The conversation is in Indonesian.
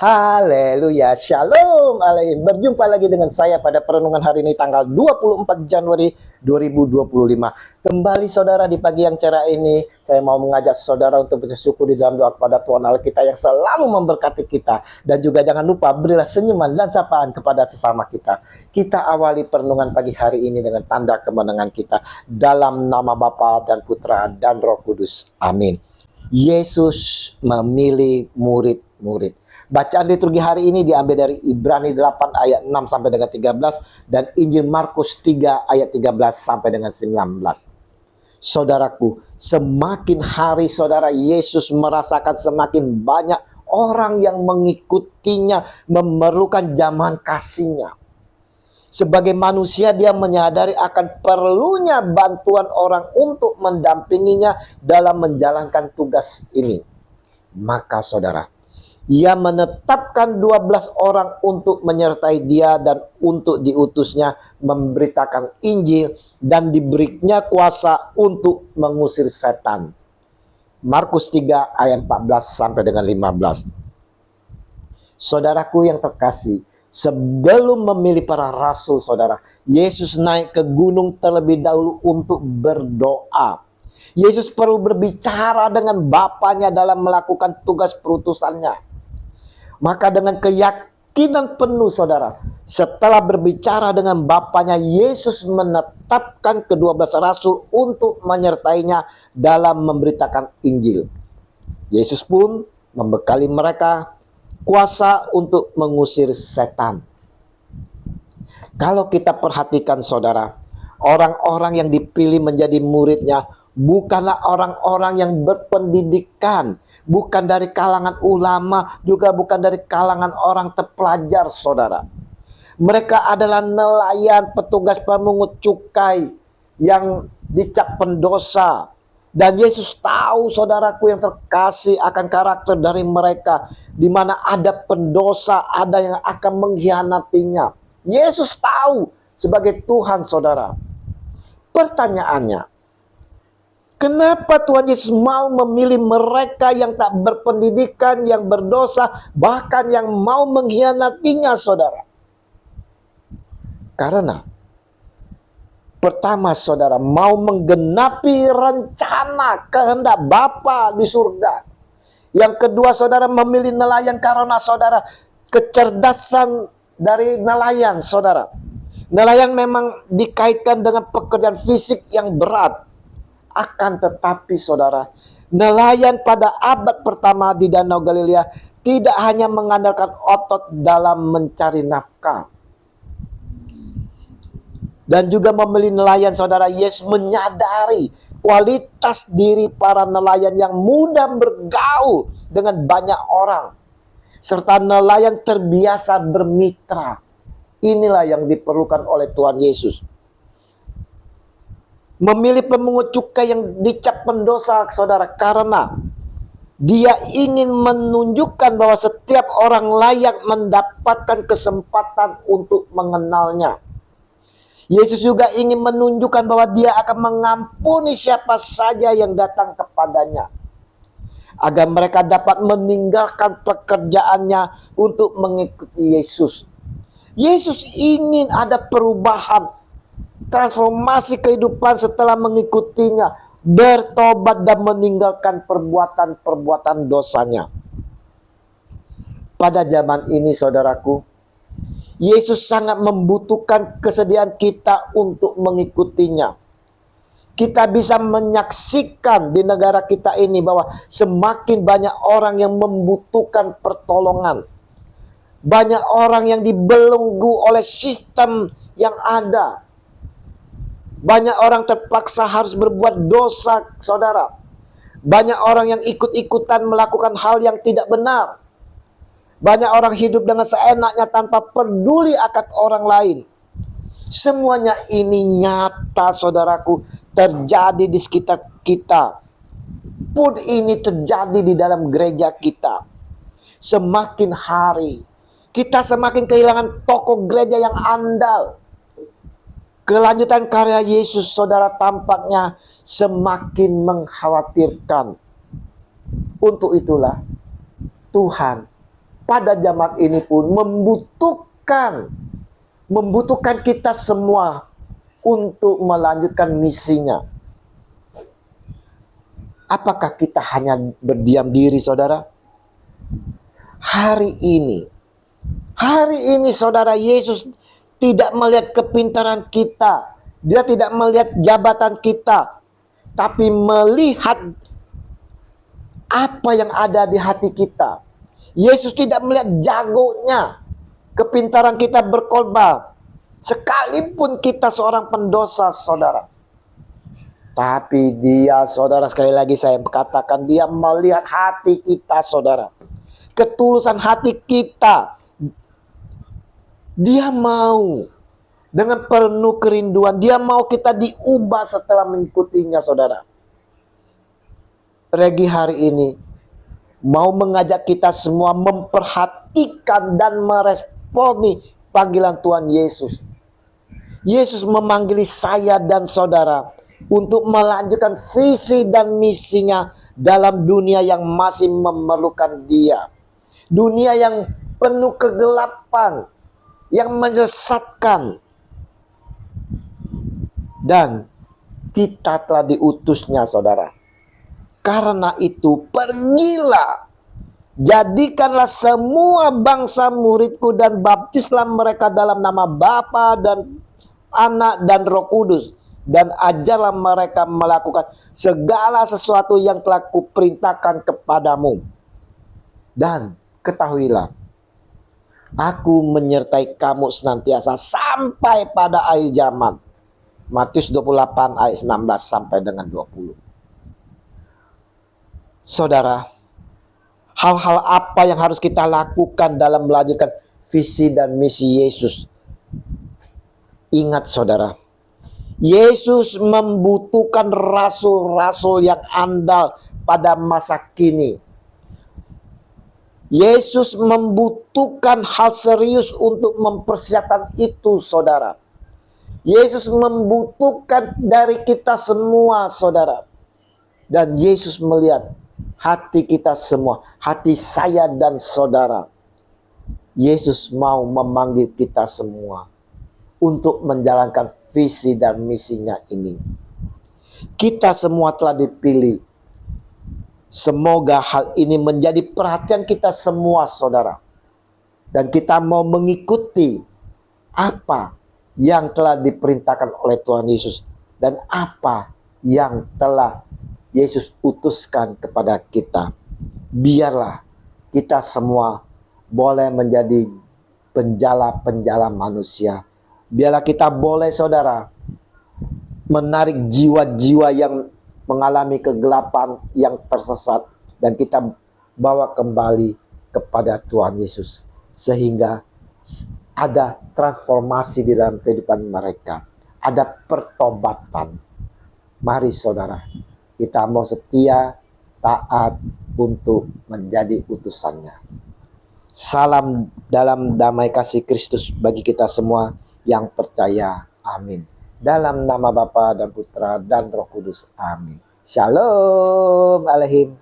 Haleluya, shalom aleihim. Berjumpa lagi dengan saya pada perenungan hari ini tanggal 24 Januari 2025. Kembali saudara di pagi yang cerah ini, saya mau mengajak saudara untuk bersyukur di dalam doa kepada Tuhan Allah kita yang selalu memberkati kita. Dan juga jangan lupa berilah senyuman dan sapaan kepada sesama kita. Kita awali perenungan pagi hari ini dengan tanda kemenangan kita. Dalam nama Bapa dan Putra dan Roh Kudus. Amin. Yesus memilih murid-murid. Bacaan liturgi hari ini diambil dari Ibrani 8 ayat 6 sampai dengan 13 dan Injil Markus 3 ayat 13 sampai dengan 19. Saudaraku, semakin hari saudara Yesus merasakan semakin banyak orang yang mengikutinya, memerlukan jamahan kasihnya. Sebagai manusia dia menyadari akan perlunya bantuan orang untuk mendampinginya dalam menjalankan tugas ini. Maka saudara, ia menetapkan 12 orang untuk menyertai dia dan untuk diutusnya memberitakan Injil dan diberinya kuasa untuk mengusir setan. Markus 3 ayat 14 sampai dengan 15. Saudaraku yang terkasih, sebelum memilih para rasul saudara, Yesus naik ke gunung terlebih dahulu untuk berdoa. Yesus perlu berbicara dengan Bapanya dalam melakukan tugas perutusannya. Maka dengan keyakinan penuh saudara, setelah berbicara dengan Bapanya, Yesus menetapkan ke-12 rasul untuk menyertainya dalam memberitakan Injil. Yesus pun membekali mereka kuasa untuk mengusir setan. Kalau kita perhatikan saudara, orang-orang yang dipilih menjadi muridnya bukanlah orang-orang yang berpendidikan, bukan dari kalangan ulama, juga bukan dari kalangan orang terpelajar saudara. Mereka adalah nelayan, petugas pemungut cukai yang dicap pendosa. Dan Yesus tahu saudaraku yang terkasih akan karakter dari mereka, di mana ada pendosa, ada yang akan mengkhianatinya. Yesus tahu sebagai Tuhan saudara. Pertanyaannya, kenapa Tuhan Yesus mau memilih mereka yang tak berpendidikan, yang berdosa, bahkan yang mau mengkhianatinya, saudara? Karena pertama, saudara, mau menggenapi rencana kehendak Bapa di surga. Yang kedua, saudara, memilih nelayan karena saudara kecerdasan dari nelayan, saudara. Nelayan memang dikaitkan dengan pekerjaan fisik yang berat. Akan tetapi saudara, nelayan pada abad pertama di Danau Galilea tidak hanya mengandalkan otot dalam mencari nafkah. Dan juga memilih nelayan saudara, Yesus menyadari kualitas diri para nelayan yang mudah bergaul dengan banyak orang. Serta nelayan terbiasa bermitra. Inilah yang diperlukan oleh Tuhan Yesus. Memilih pemungut cukai yang dicap pendosa saudara, karena dia ingin menunjukkan bahwa setiap orang layak mendapatkan kesempatan untuk mengenalnya. Yesus juga ingin menunjukkan bahwa dia akan mengampuni siapa saja yang datang kepadanya, agar mereka dapat meninggalkan pekerjaannya untuk mengikuti Yesus. Yesus ingin ada perubahan, transformasi kehidupan setelah mengikutinya, bertobat dan meninggalkan perbuatan-perbuatan dosanya. Pada zaman ini saudaraku, Yesus sangat membutuhkan kesediaan kita untuk mengikutinya. Kita bisa menyaksikan di negara kita ini bahwa semakin banyak orang yang membutuhkan pertolongan. Banyak orang yang dibelenggu oleh sistem yang ada. Banyak orang terpaksa harus berbuat dosa, saudara. Banyak orang yang ikut-ikutan melakukan hal yang tidak benar. Banyak orang hidup dengan seenaknya tanpa peduli akan orang lain. Semuanya ini nyata, saudaraku, terjadi di sekitar kita. Pun ini terjadi di dalam gereja kita. Semakin hari, kita semakin kehilangan tokoh gereja yang andal. Kelanjutan karya Yesus, saudara, tampaknya semakin mengkhawatirkan. Untuk itulah Tuhan pada zaman ini pun membutuhkan kita semua untuk melanjutkan misinya. Apakah kita hanya berdiam diri, saudara? Hari ini saudara, Yesus tidak melihat kepintaran kita. Dia tidak melihat jabatan kita, tapi melihat apa yang ada di hati kita. Yesus tidak melihat jagonya, kepintaran kita berkhotbah, sekalipun kita seorang pendosa, saudara. Tapi dia, saudara, sekali lagi saya katakan, dia melihat hati kita, saudara. Ketulusan hati kita. Dia mau dengan penuh kerinduan, dia mau kita diubah setelah mengikutinya, saudara. Regi hari ini mau mengajak kita semua memperhatikan dan meresponi panggilan Tuhan Yesus. Yesus memanggil saya dan saudara untuk melanjutkan visi dan misinya dalam dunia yang masih memerlukan dia. Dunia yang penuh kegelapan, yang menyesatkan. Dan kita telah diutusnya, saudara. Karena itu pergilah, jadikanlah semua bangsa muridku dan baptislah mereka dalam nama Bapa dan Anak dan Roh Kudus, dan ajarlah mereka melakukan segala sesuatu yang telah kuperintahkan kepadamu. Dan ketahuilah, aku menyertai kamu senantiasa sampai pada akhir zaman. Matius 28 ayat 19 sampai dengan 20. Saudara, hal-hal apa yang harus kita lakukan dalam melanjutkan visi dan misi Yesus? Ingat, saudara, Yesus membutuhkan rasul-rasul yang andal pada masa kini. Yesus membutuhkan hal serius untuk mempersiapkan itu, saudara. Yesus membutuhkan dari kita semua, saudara. Dan Yesus melihat hati kita semua, hati saya dan saudara. Yesus mau memanggil kita semua untuk menjalankan visi dan misinya ini. Kita semua telah dipilih. Semoga hal ini menjadi perhatian kita semua, saudara. Dan kita mau mengikuti apa yang telah diperintahkan oleh Tuhan Yesus, dan apa yang telah Yesus utuskan kepada kita. Biarlah kita semua boleh menjadi penjala-penjala manusia. Biarlah kita boleh, saudara, menarik jiwa-jiwa yang mengalami kegelapan, yang tersesat, dan kita bawa kembali kepada Tuhan Yesus, sehingga ada transformasi di dalam kehidupan mereka, ada pertobatan. Mari, saudara, kita mau setia, taat untuk menjadi utusannya. Salam dalam damai kasih Kristus bagi kita semua yang percaya. Amin. Dalam nama Bapa dan Putra dan Roh Kudus. Amin. Shalom Alehim.